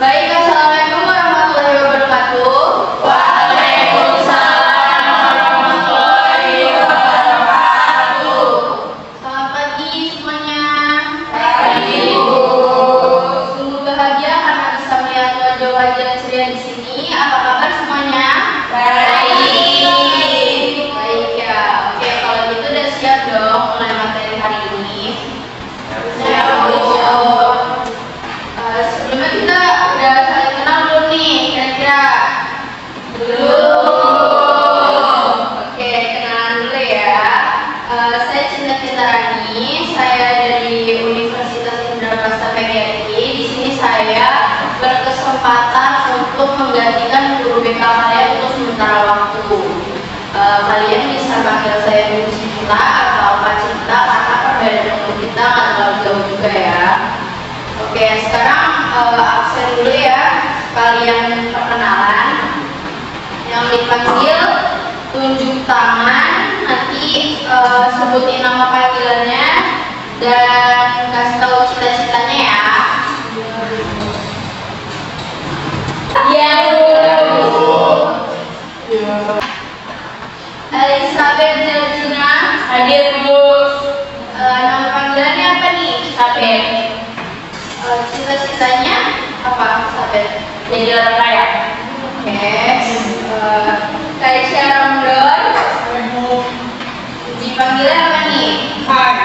Baik, assalamualaikum warahmatullahi wabarakatuh. Waalaikumsalam warahmatullahi wabarakatuh. Selamat pagi semuanya. Pagi, Bu. Sungguh bahagia karena bisa melihat wajah-wajah ceria di sini. Apa kabar semuanya? Baik. Baik ya. Oke, kalau gitu udah siap dong mulai materi hari ini. Siap, Bu. Sebelumnya kita udah saling kenal belum nih, kira-kira? Belum. Oke, kenalan dulu ya. Saya Cinta Cintarani, saya dari Universitas Indraprastha PGRI. Di sini saya berkesempatan untuk menggantikan guru BK kalian untuk sementara waktu. Kalian bisa panggil saya Bu Cinta atau Pak Cinta karena perbedaan umur kita nggak terlalu jauh juga ya. Oke, sekarang absen dulu ya, kalian perkenalan. Yang dipanggil tunjuk tangan, nanti sebutin nama panggilannya dan kasih tahu cita-citanya ya. Iya, Bu. Elizabeth Georgina, hadir, Bu. Nama panggilannya apa nih, Elizabeth? Cita-citanya apa, Elizabeth? Jadi orang kaya. Oke. Kaisya Ramdon, dipanggilnya apa nih? Kai.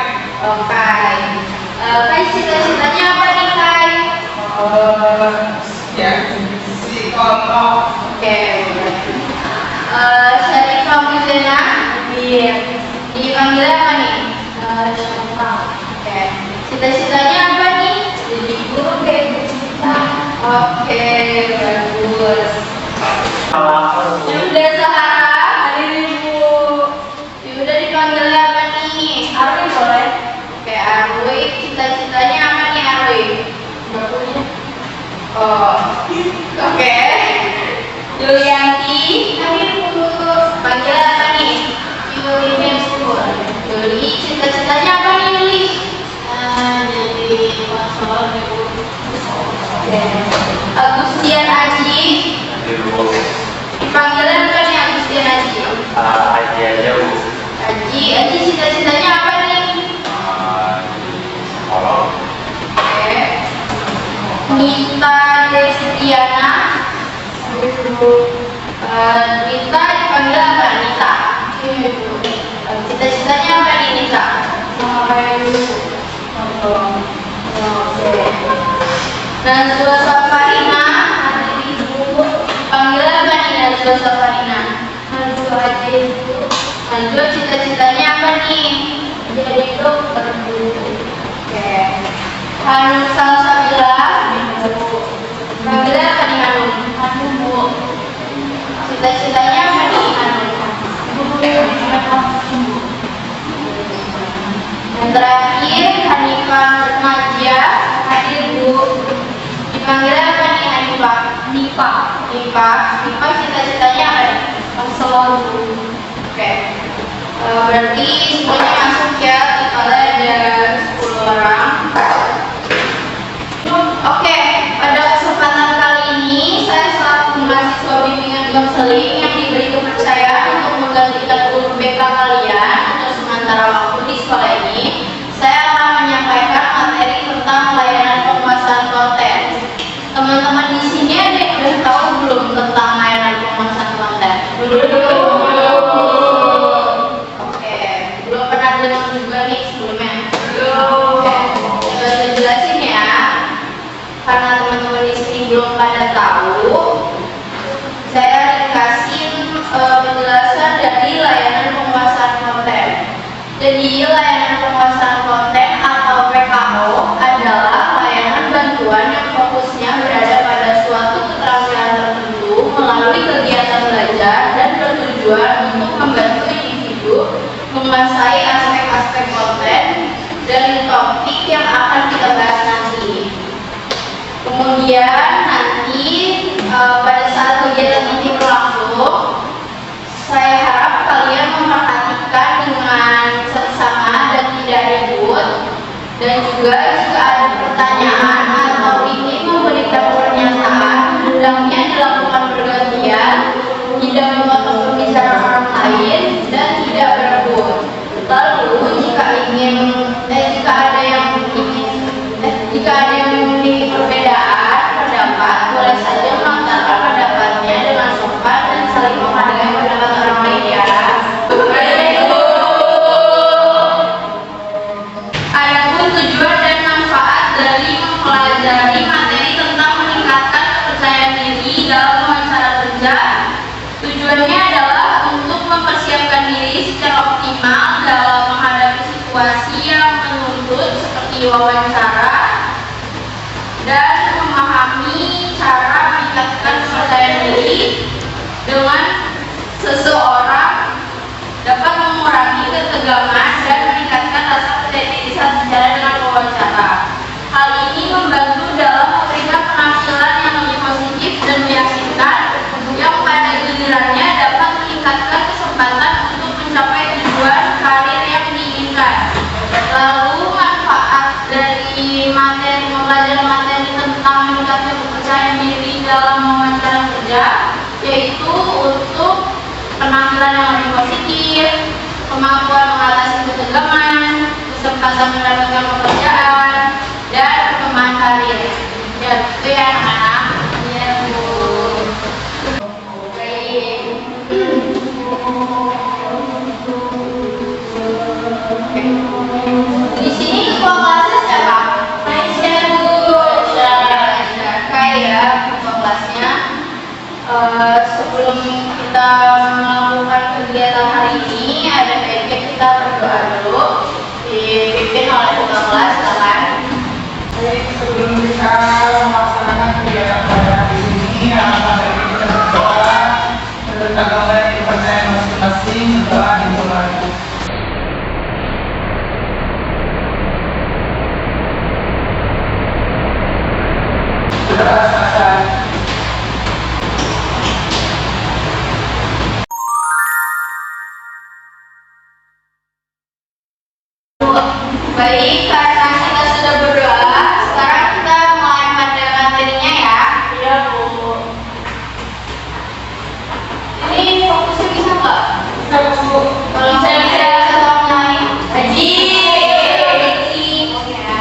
Oh, Kai. Kai, cita-citanya apa nih, Kai? Ya, psikolog. Oke. Syarifah Muzena, dipanggilnya apa nih? Syarifah. Oke. Cita-citanya apa nih? Jadi guru kayak Bu Cinta. Oke, bagus. Yuda Sahara, hadir Ibu. Yuda dipanggilnya apa nih? Arwi boleh? Oke, Arwi. Cita-citanya apa nih, Arwi? Oh, oke. Yulianti, hadir Bu. Panggil apa nih? Yuli. Yuli, cita-citanya apa nih, Yuli? Jadi konselor Bu. Agustian Aji, dipanggilnya apa nih, Agustian Aji? Aji aja, Bu. Aji cita-citanya apa nih? Psikolog. Oke. Nita Destiana, Nita dipanggil apa? Nita. Cita-citanya apa nih, Nita? Najwa Safarina, panggil apa nih, Najwa Safarina? Najwa aja Ibu. Najwa cita-citanya apa nih? Jadi dokter, Bu. Oke. Hanum Salsabila, panggil apa nih, Hanum? Hanum, Bu. Cita-citanya apa nih, Hanum? Yang terakhir, Hanifah Remaja, hadir Bu. Dipanggil apa nih, Hanifah? Nifah, cita-citanya apa nih? Konselor, Bu. Oke. Berarti semuanya masuk ya, totalnya ada 10 orang. Oke, pada kesempatan kali ini saya selaku mahasiswa bimbingan konseling yang diberi kepercayaan untuk menggantikan guru BK kalian untuk sementara waktu di sekolah ini, saya akan menyampaikan materi tentang layanan pemasaran konten. Teman-teman di sini ada yang udah tahu belum tentang layanan pemasaran konten? Belum. Oke, belum pernah dengar juga nih sebelumnya? Oke, coba saya jelasin ya. Karena teman-teman di sini belum pada tahu, saya kasih penjelasan dari layanan penguasaan konten. Jadi layanan penguasaan konten atau PKO adalah layanan bantuan yang fokusnya berada pada suatu keterampilan tertentu melalui kegiatan belajar dan bertujuan untuk membantu individu menguasai aspek-aspek konten dan topik yang akan kita bahas nanti. Kemudian nanti pada saat kegiatan nanti berlangsung, saya harap kalian memperhatikan dengan seksama dan tidak ribut, dan juga jika ada pertanyaan atau ingin memberikan pernyataan, hendaknya dilakukan bergantian, tidak memotong pembicaraan orang lain, dan tidak berebut. Lalu jika ada yang memiliki perbedaan pendapat, boleh saja melontarkan pendapatnya dengan sopan dan saling menghargai pendapat orang lain ya. Adapun tujuan dan manfaat dari mempelajari materi tentang meningkatkan kepercayaan diri dalam wawancara kerja, tujuannya adalah untuk mempersiapkan diri secara optimal dalam menghadapi situasi yang menuntut seperti wawancara, dan memahami cara meningkatkan kepercayaan diri dengan seseorang dapat mengurangi ketegangan dan meningkatkan rasa percaya diri saat bicara dengan wawancara. Hal ini membantu dalam memberikan penampilan yang lebih positif dan meyakinkan, yang pada gilirannya dapat meningkatkan kesempatan untuk mencapai tujuan karir yang diinginkan. Lalu manfaat dari mempelajari materi tentang meningkatkan kepercayaan diri dalam wawancara kerja, yaitu untuk penampilan yang lebih positif, kemampuan mengatasi ketegangan, kesempatan mendapatkan pekerjaan, dan perkembangan karir. Ya, itu ya anak-anak. Ya, Bu. Baik. Di sini ketua kelasnya siapa? Aisyah, Bu. Kayak ketua kelasnya. Sebelum kita melakukan kegiatan hari ini, ada baiknya kita berdoa dulu, dipimpin oleh ketua kelas, silakan. Baik, sebelum kita melaksanakan kegiatan pada hari ini, akan kita berdoa tentang kepercayaan masing-masing. Doa dimulai. Baik, karena kita sudah berdoa, sekarang kita mulai pada materinya ya. Iya, Bu. Ini fokusnya bisa nggak? Bisa, Bu. Kalau bisa tolong mulai. Haji. Oke ya.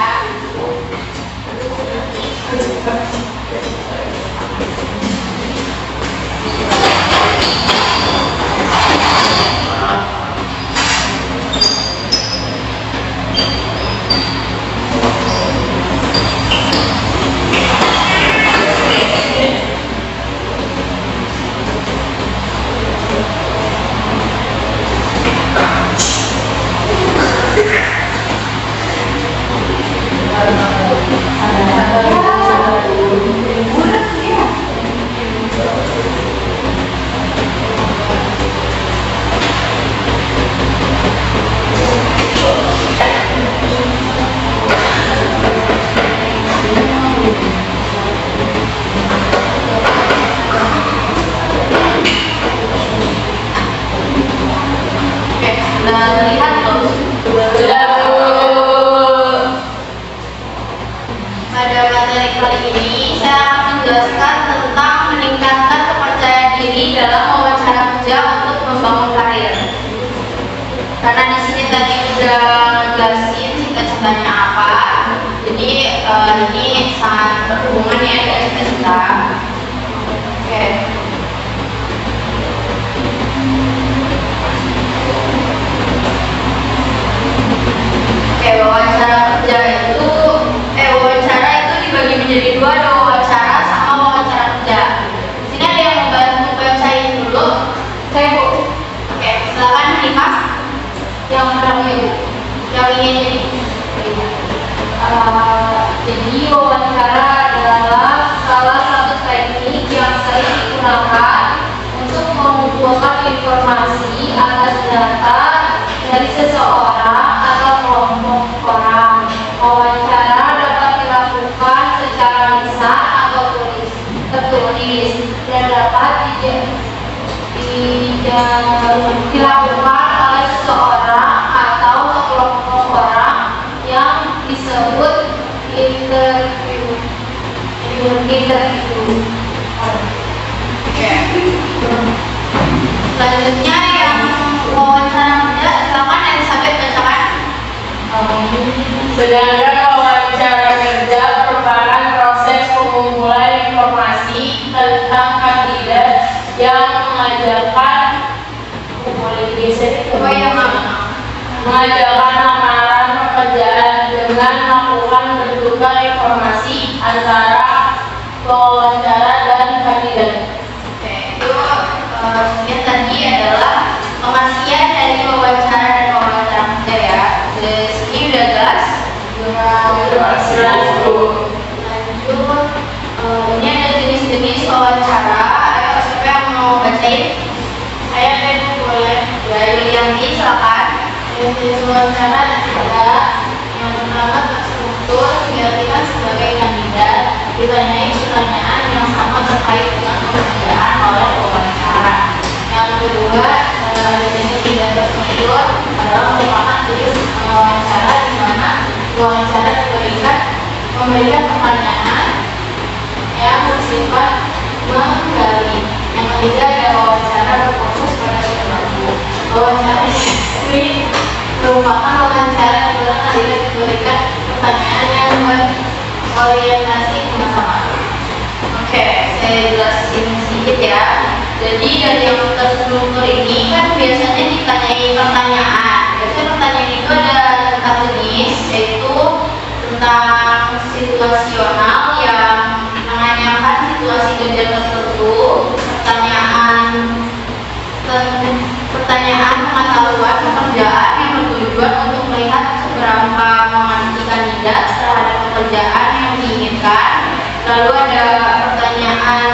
cita-citanya apa. Jadi ini sangat berhubungan ya dengan cita-cita. Oke. yang ingin jadi wawancara adalah salah satu teknik yang sering digunakan untuk mengumpulkan informasi atas data dari seseorang atau kelompok orang. Wawancara dapat dilakukan secara lisan atau tertulis dan dapat dilakukan oleh seseorang atau sekelompok orang yang disebut interview. Selanjutnya yang wawancara kerja, silakan Elizabeth bacakan. Sedangkan wawancara kerja merupakan proses pengumpulan informasi tentang kandidat yang mengajarkan lamaran pekerjaan dengan melakukan bertukar informasi antara pewawancara dan kandidat. Itu yang tadi adalah pengertian dari wawancara dan wawancara kerja ya. Di sini udah jelas. Lanjut, ini ada jenis-jenis wawancara. Ayo siapa yang mau bacain? Saya boleh. Ya, Yulianti silakan. Jenis wawancara ada yang pertama terstruktur diartikan sebagai kandidat ditanyai pertanyaan yang sama terkait dengan pekerjaan oleh wawancara. Yang kedua jenis tidak terstruktur adalah merupakan jenis wawancara di mana wawancara memberikan pertanyaan yang bersifat menggali. Yang ketiga ada wawancara berfokus pada sesuatu. Wawancara ini merupakan wawancara di mana kandidat diberikan pertanyaan yang berorientasi ke masa lalu. Oke, saya jelasin sedikit ya. Jadi dari yang terstruktur ini kan biasanya ditanyai pertanyaan. Biasanya pertanyaan itu ada 4 jenis, yaitu tentang situasional yang menanyakan situasi kerja tertentu, pertanyaan pengetahuan pekerjaan yang bertujuan untuk melihat seberapa mengerti kandidat terhadap pekerjaan yang diinginkan. Lalu ada pertanyaan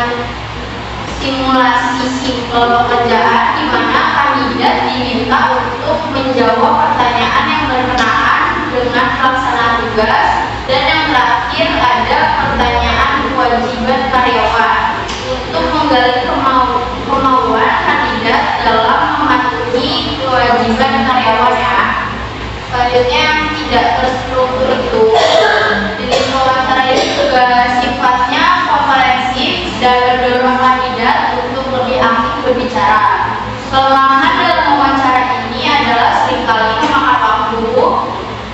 simulasi simpel pekerjaan di mana kandidat diminta untuk menjawab pertanyaan yang berkenaan dengan pelaksanaan tugas. Dan yang terakhir ada pertanyaan kewajiban karyawan untuk menggali kemauan kandidat dalam mematuhi kewajiban karyawan ya. Selanjutnya yang tidak terstruktur itu jenis wawancara ini juga sifatnya komprehensif dan mendorong kandidat untuk lebih aktif berbicara. Kelemahan dalam wawancara ini adalah seringkali memakan waktu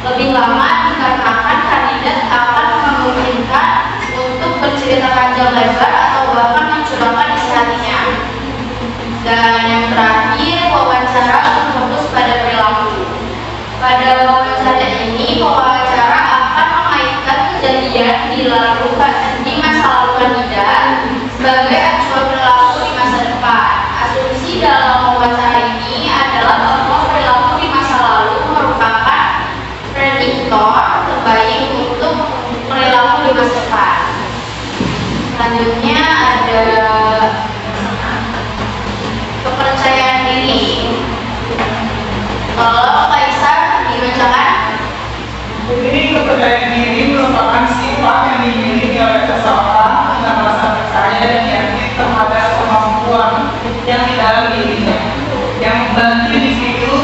lebih lama dikarenakan kandidat akan memungkinkan untuk bercerita panjang lebar atau bahkan mencurahkan isi hatinya. Dan yang terakhir, wawancara berfokus pada perilaku. Pada wawancara ini, wawancara akan mengaitkan kejadian di masa lalu kandidat sebagai acuan perilaku di masa depan. Asumsi dalam wawancara ini adalah bahwa perilaku di masa lalu merupakan prediktor terbaik untuk perilaku di masa depan. Selanjutnya ada kepercayaan diri. Kalau Kaisar dibacakan. Jadi kepercayaan diri merupakan sifat yang dimiliki oleh seseorang dengan rasa percaya dan yakin terhadap kemampuan yang di dalam dirinya, yang membantu individu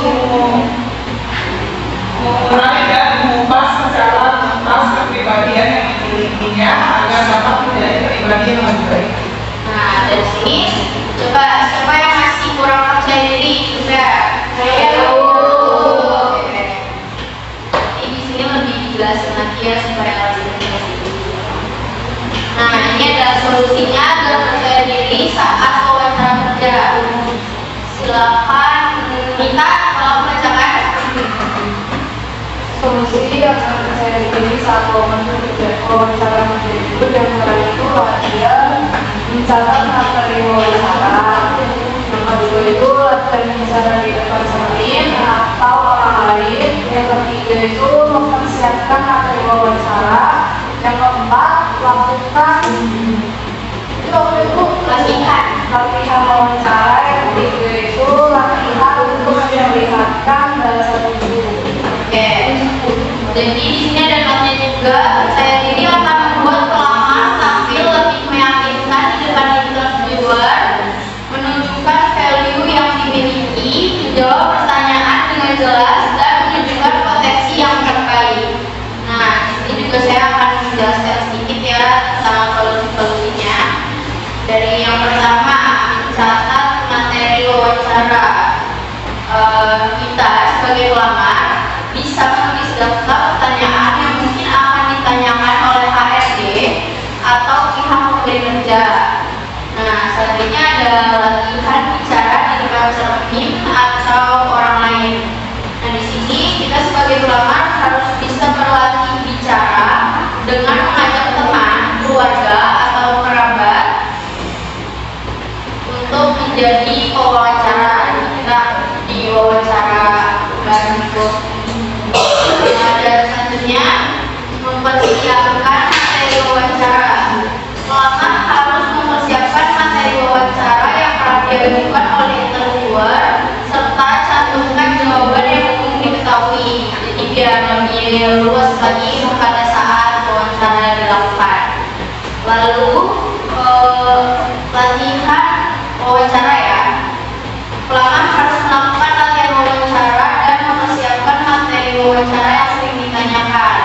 mengurai dan mengubah secara tuntas kepribadian yang dimilikinya agar dapat menjadi pribadi yang lebih baik. Nah, dari sini coba siapa yang masih kurang percaya diri juga? Saya tahu. Ini di sini lebih dijelasin lagi ya supaya lebih mengerti. Nah, ini adalah solusinya agar percaya diri saat wawancara kerja. Silakan Nita, kalau bacakan. Solusi yang percaya diri saat wawancara kerja itu yang pertama itu latihan mencatat materi wawancara. Yang kedua itu latihan bicara di depan cermin atau orang lain. Yang ketiga itu mempersiapkan materi wawancara. Yang keempat, lakukan latihan wawancara. Yang ketiga itu latihan untuk memperlihatkan bahasa tubuh. Oke. Jadi di sini ada notnya juga. Saya ini akan membuat pelamar sambil lebih meyakinkan di depan interviewer, menunjukkan value yang dimiliki, menjawab pertanyaan dengan jelas, dan menunjukkan potensi yang terbaik. Nah, di sini juga saya akan menjelaskan sedikit ya tentang solusi-solusinya. Dari yang pertama, mencatat materi wawancara. Kita sebagai pelamar bisa menulis daftar pertanyaan yang mungkin akan ditanyakan oleh HRD atau pihak pemberi kerja. Nah, selanjutnya ada latihan bicara di depan cermin atau orang lain. Nah, di sini kita sebagai pelamar harus bisa berlatih bicara dengan mengajak teman, keluarga, atau kerabat untuk menjadi pewawancara. Kita diwawancara bantu. Dan selanjutnya mempersiapkan materi wawancara. Pelamar harus mempersiapkan materi wawancara yang akan diajukan oleh interviewer serta cantumkan jawaban yang umum diketahui. Jadi biar lebih luas lagi pada saat wawancara dilakukan. Lalu latihan wawancara ya. Pelamar harus melakukan latihan wawancara dan mempersiapkan materi wawancara yang sering ditanyakan.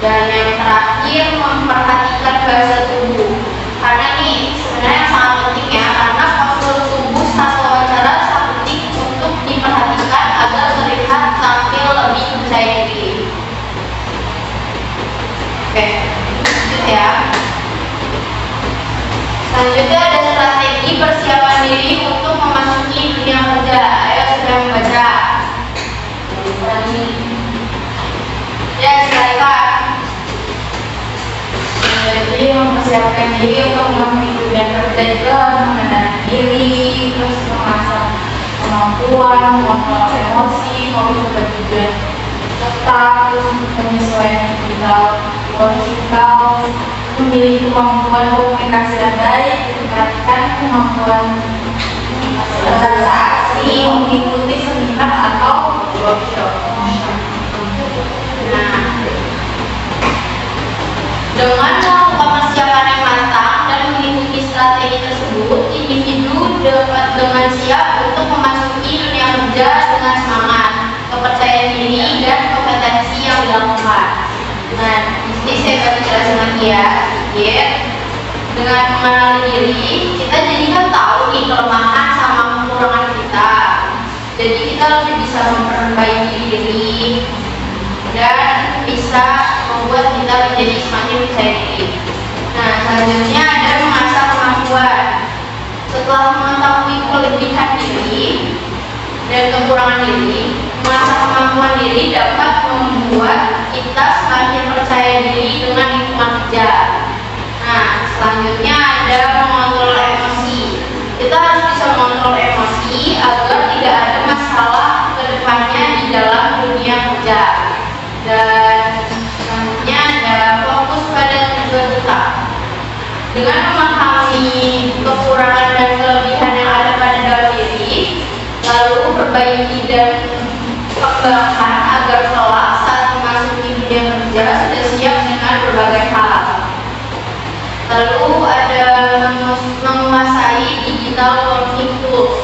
Dan yang terakhir, memperhatikan bahasa tubuh. Karena nih sebenarnya sangat penting ya, karena postur tubuh saat wawancara sangat penting untuk diperhatikan agar terlihat tampil lebih percaya diri. Oke, lanjut ya. Selanjutnya ada strategi persiapan diri untuk memasuki dunia kerja. Ayo sudah membaca. Ya, silakan. Jadi mempersiapkan diri untuk memasuki dunia kerja itu mengenali diri, terus mengasah kemampuan, mengontrol emosi, maupun tujuan serta penyesuaian digital, vertikal, memiliki kemampuan komunikasi yang baik, meningkatkan kemampuan bahasa asing, mengikuti seminar atau workshop. Nah, dengan melakukan persiapan yang matang dan mengikuti strategi tersebut, individu dapat dengan siap untuk memasuki dunia kerja dengan semangat, kepercayaan diri, dan kompetensi yang dilakukan. Nah, di sini saya akan jelasin lagi ya, sedikit. Dengan mengenali diri, kita jadi kan tahu nih kelemahan sama kekurangan kita. Jadi kita lebih bisa memperbaiki diri dan bisa membuat kita menjadi semakin percaya diri. Nah, selanjutnya ada mengasah kemampuan. Setelah mengetahui kelebihan diri dan kekurangan diri, mengasah kemampuan diri dapat membuat kita semakin percaya diri dengan lingkungan kerja. Nah, selanjutnya ada mengontrol emosi. Kita harus bisa mengontrol emosi agar tidak ada masalah ke depannya di dalam dunia kerja. Dan selanjutnya ada fokus pada tujuan tetap. Dengan memahami kekurangan dan kelebihan yang ada pada dalam diri, lalu perbaiki dan kembangkan agar kelak saat memasuki dunia kerja sudah siap dengan berbagai hal. Lalu ada menguasai digital working tools.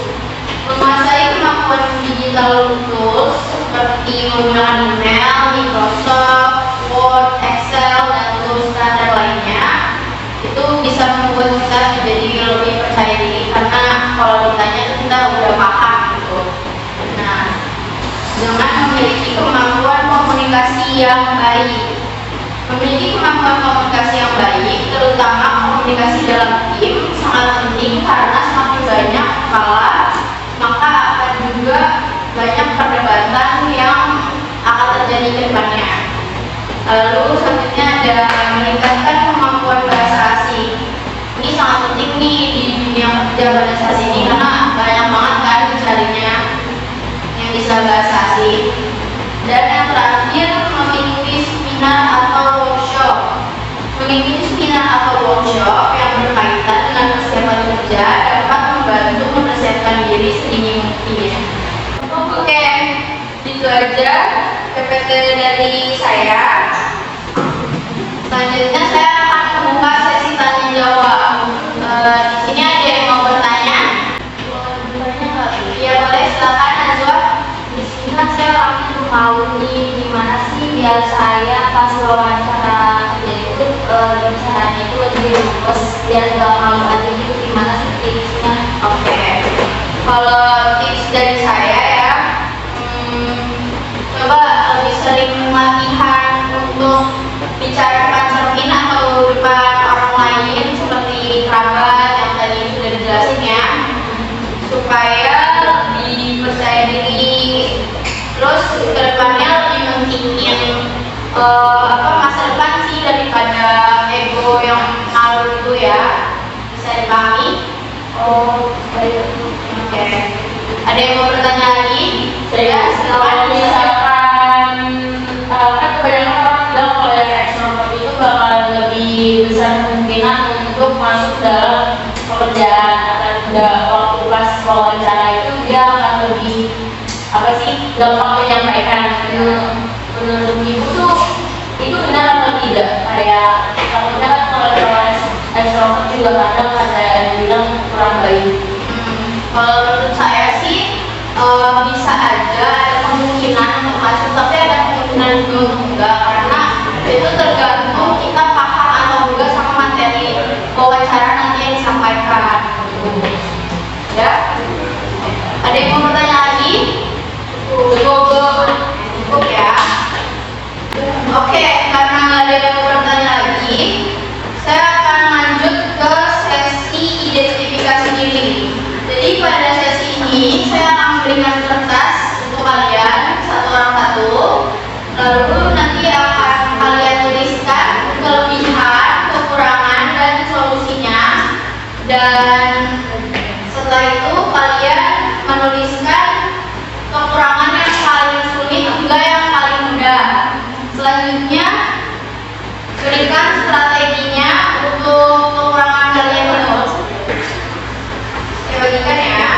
Menguasai kemampuan digital tools seperti menggunakan email, Microsoft, Word, Excel, dan tools standar lainnya, itu bisa membuat kita menjadi lebih percaya diri karena kalau ditanya kita udah paham gitu. Nah, dengan memiliki kemampuan komunikasi yang baik. Memiliki kemampuan komunikasi yang baik, terutama komunikasi dalam tim, sangat penting karena semakin banyak kala maka akan juga banyak perdebatan yang akan terjadi ke depannya. Lalu selanjutnya ada meningkatkan kemampuan bahasa asing. Ini sangat penting nih di dunia kerja bahasa asing ini karena banyak banget kan dicarinya yang bisa bahasa asing. biar saya pas wawancara kerja itu bicaranya itu lebih luas, biar nggak malu aja gitu. Gimana sih tipsnya? Oke, kalau tips dari saya ya, coba lebih sering latihan untuk bicara depan cermin atau depan orang lain seperti kerabat yang tadi sudah dijelasin ya, supaya lebih percaya diri, terus kedepannya lebih mentingin masa depan sih daripada ego yang malu itu ya. Bisa dipahami? Oh, baik. Oke. Ada yang mau bertanya lagi? Saya kalau misalkan kan kebanyakan orang bilang kalau yang ekstrovert itu bakal lebih besar kemungkinan untuk masuk dalam pekerjaan atau juga waktu pas wawancara itu dia akan lebih apa sih gampang menyampaikan. Menurut ibu tuh itu benar atau tidak? Kayak takutnya kan kalau ekstrovert juga kadang ada yang bilang kurang baik. Kalau menurut saya sih bisa aja ada kemungkinan untuk masuk, tapi ada kemungkinan juga untuk enggak, karena itu tergantung kita paham atau enggak sama materi wawancara nanti yang disampaikan. Ya? Ada yang mau bertanya lagi? Cukup ya. Oke, karena nggak ada yang mau bertanya lagi, saya akan lanjut ke sesi identifikasi diri. Jadi pada sesi ini saya akan memberikan kertas untuk kalian satu orang satu. Lalu nanti akan kalian tuliskan kelebihan, kekurangan, dan solusinya. Dan setelah itu kalian menuliskan kekurangan yang paling sulit hingga yang paling mudah. Selanjutnya berikan strateginya untuk kekurangan kalian itu. Saya bagikan ya.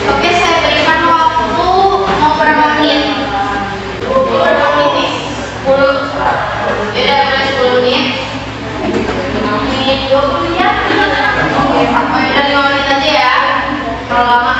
Oke, saya berikan waktu mau berapa menit? 10 menit. 10. Ya, mulai 10 menit. 5 menit, 20 menit ya. Oke, Pak. Oh, ya, 5 menit aja ya. Kalau lama.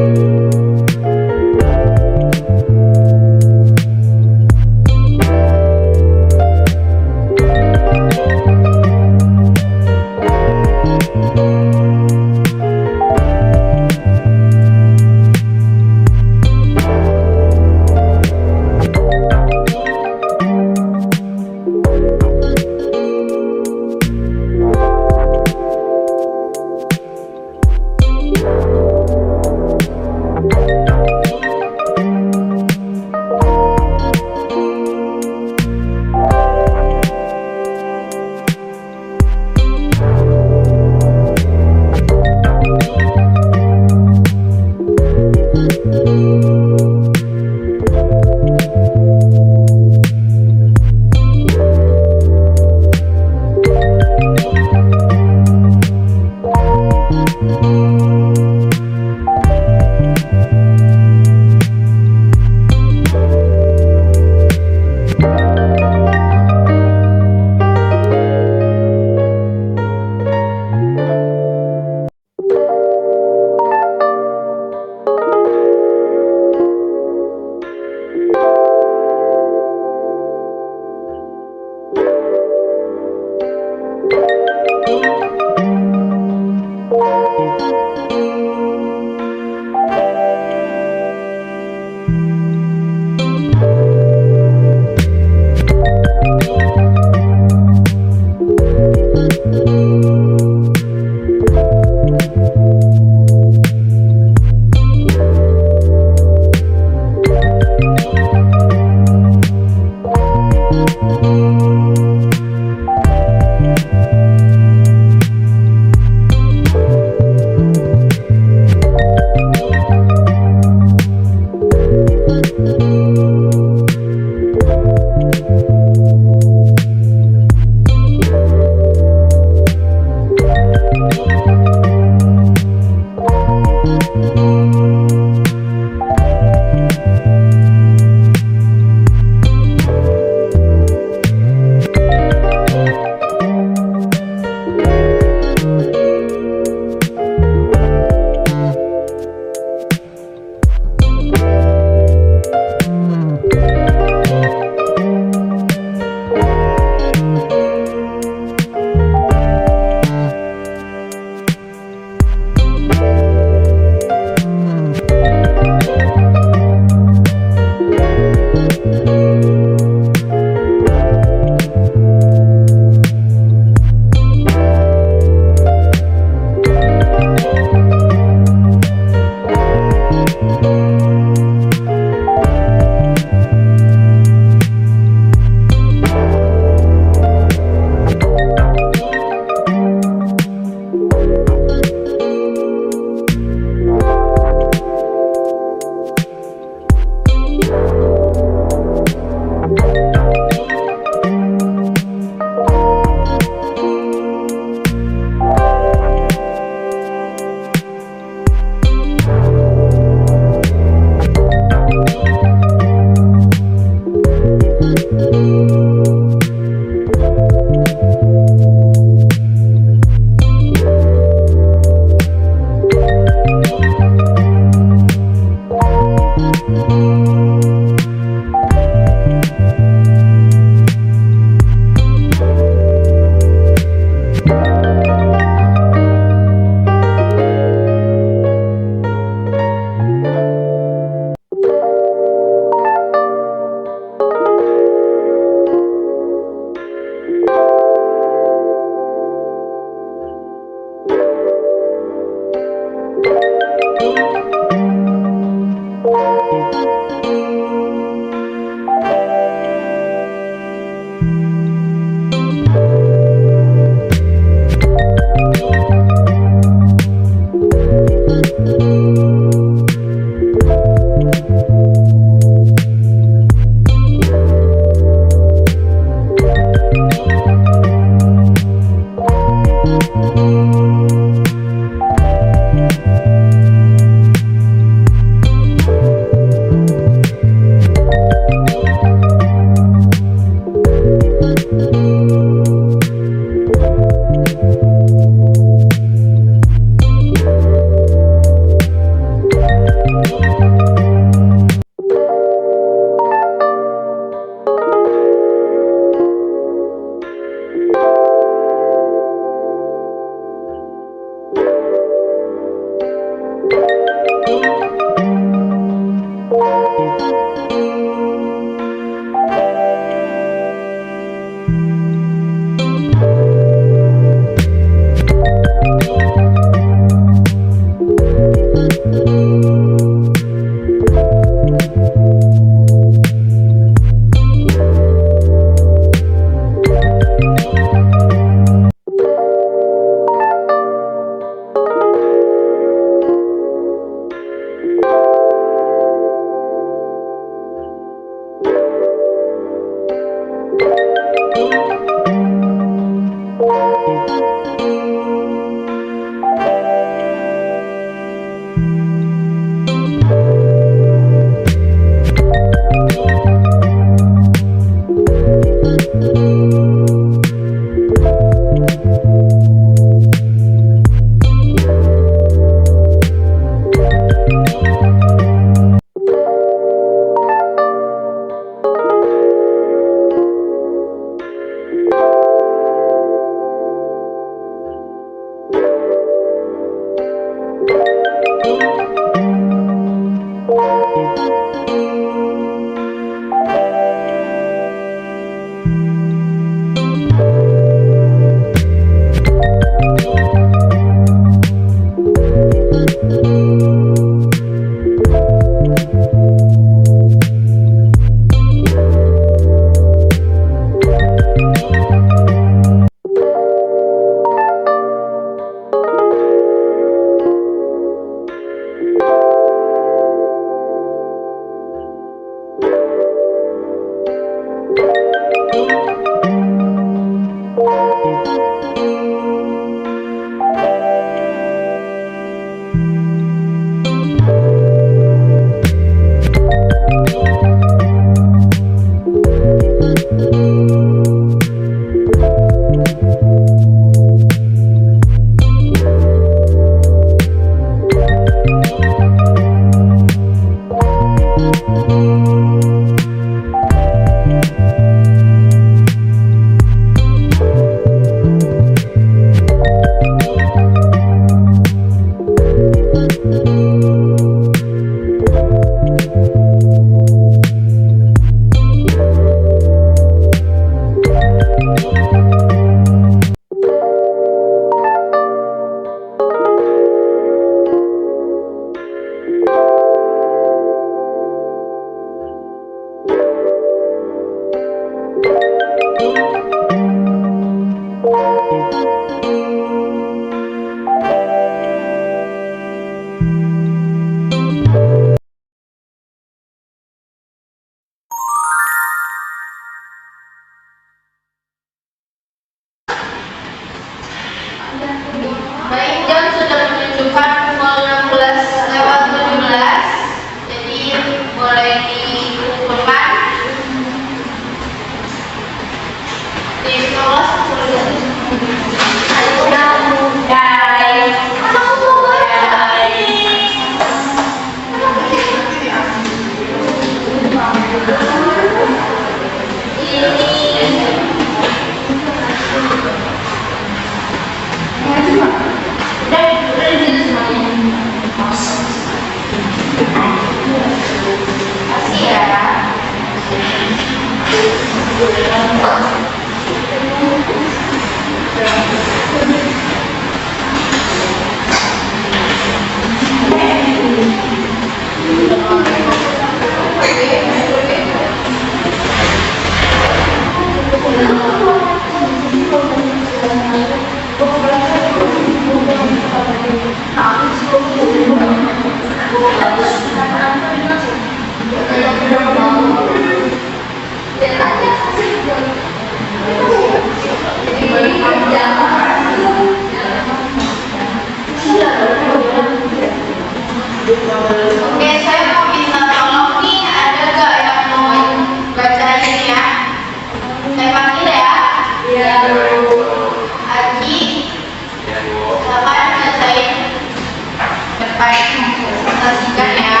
dapat mempresentasikan ya.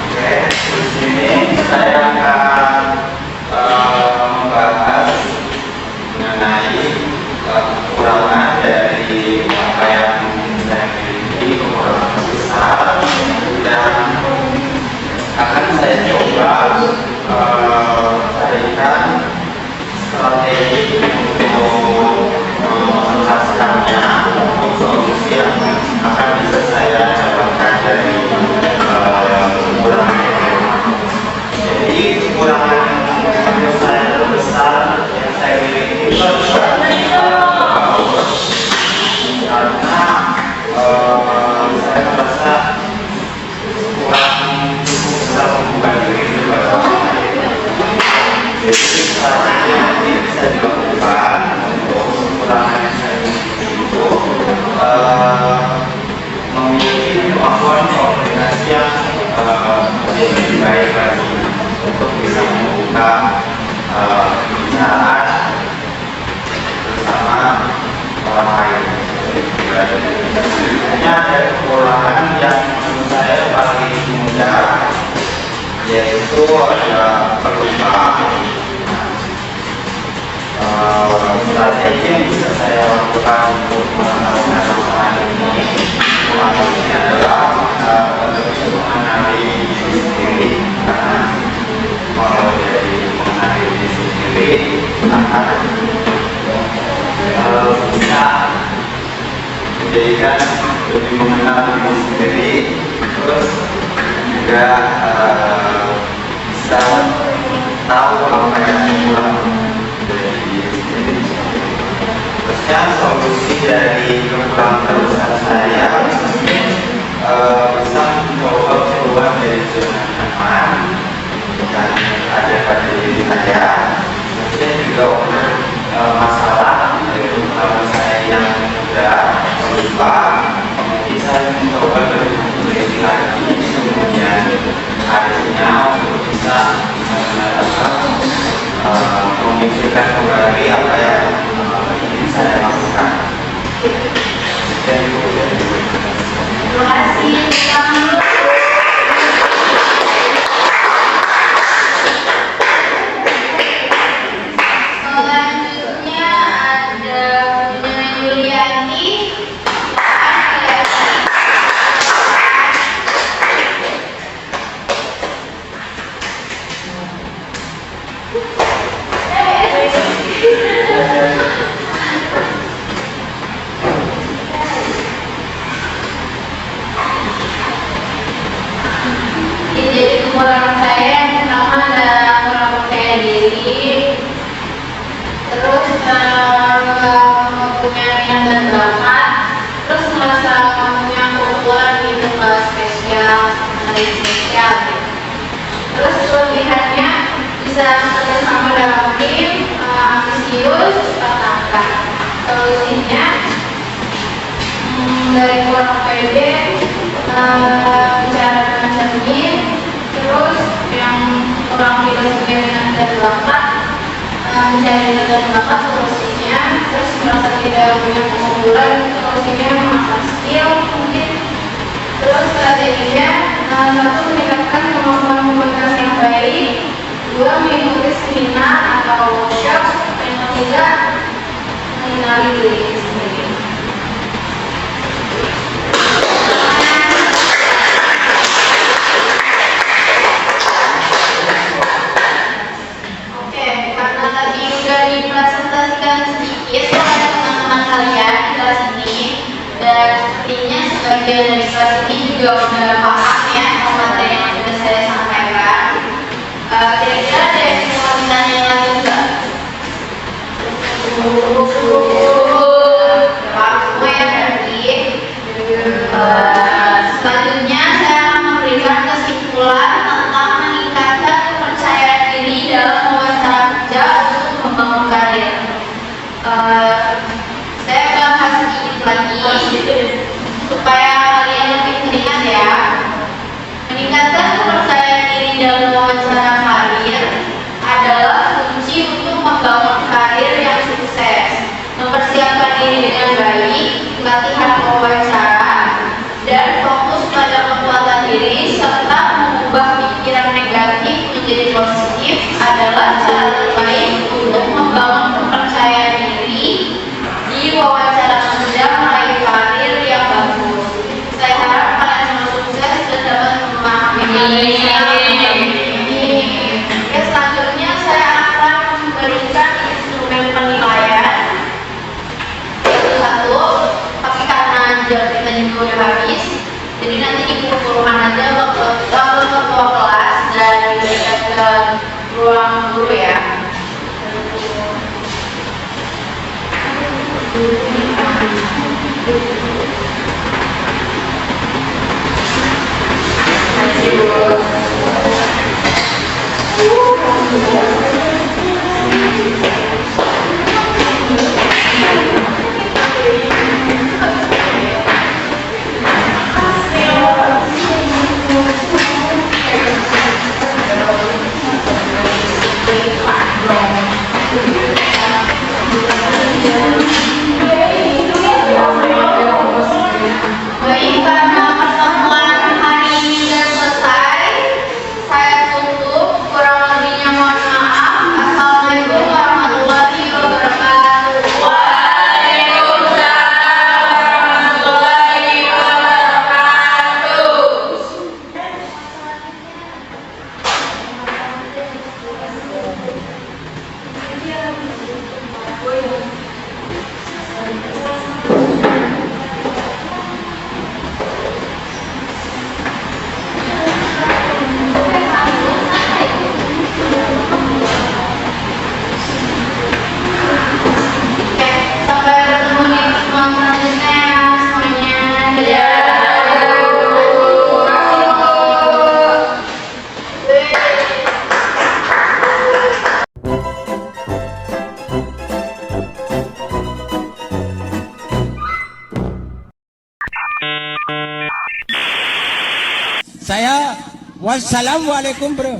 Oke, di sini saya akan membahas mengenai kekurangan dari apa yang saya miliki, kekurangan besar, dan akan saya coba berikan strategi untuk menuntaskannya, untuk solusi yang akan bisa saya dapatkan dari kekurangan. Jadi kekurangan saya terbesar yang saya miliki itu karena saya merasa kurang bisa membuka diri kepada orang lain. Jadi caranya yang bisa dilakukan untuk kekurangan yang saya miliki itu memiliki kemampuan komunikasi yang lebih baik lagi untuk bisa membuka pembicaraan bersama orang lain. Hanya ada kekurangan yang menurut saya paling mudah, yaitu ada pelupa. Strategi yang bisa saya lakukan untuk mengatasi masalah ini adalah mengenali diri sendiri, karena kalau dari mengenali diri sendiri akan bisa menjadikan lebih mengenal diri sendiri, terus juga bisa tahu apa yang kurang dari diri sendiri. Terusnya solusi dari kekurangan terbesar saya mungkin bisa mencoba keluar dari zona nyaman yang ada pada diri saya. Mungkin juga untuk masalah yaitu kalau saya yang mudah lupa, mungkin saya mencoba lebih teliti lagi, kemudian harinya untuk bisa memikirkan kembali apa yang ingin saya lakukan. Terima kasih. Selanjutnya ada Bunda Yulianti. Jadi kekurangan saya yang pertama adalah kurang percaya diri, terus punya minat dan bakat, terus merasa punya keunggulan di tempat spesial, hari spesial. Terus kelebihannya bisa bekerja sama dalam tim, ambisius, cepat tanggap. Solusinya dari kurang pede, bicara dengan cermin, terus yang kurang tidak punya minat dan bakat, mencari minat dan bakat solusinya, terus merasa tidak punya keunggulan, solusinya mengasah skill mungkin. Terus strateginya, satu meningkatkan kemampuan komunikasi yang baik, dua mengikuti seminar atau workshop, yang ketiga mengenali diri sendiri. Karena tadi udah dipresentasikan sedikit oleh teman-teman kalian di kelas ini, dan sepertinya sebagian dari kelas ini juga udah paham ya materi yang sudah saya sampaikan. Kira-kira ada yang mau ditanya lagi nggak? Paham semua ya berarti. Selanjutnya saya akan memberikan kesimpulan tentang meningkatkan kepercayaan diri dalam wawancara kerja untuk membangun karir. Saya bahas sedikit lagi supaya kalian lebih teringat ya. Meningkatkan kepercayaan diri dalam wawancara karir adalah kunci untuk membangun karir yang sukses. Ya, selanjutnya saya akan memberikan instrumen penilaian satu-satu, tapi karena jam kita juga udah habis, jadi nanti dikumpulkan aja waktu ketua kelas dan diberikan ke ruang guru ya. Baik, karena pertemuan hari ini sudah selesai, saya tutup. Kurang lebihnya mohon maaf. Assalamualaikum warahmatullahi wabarakatuh. Waalaikumsalam warahmatullahi wabarakatuh. Oke, sampai bertemu di pertemuan selanjutnya ya semuanya. Dadah. Saya wassalamualaikum bro.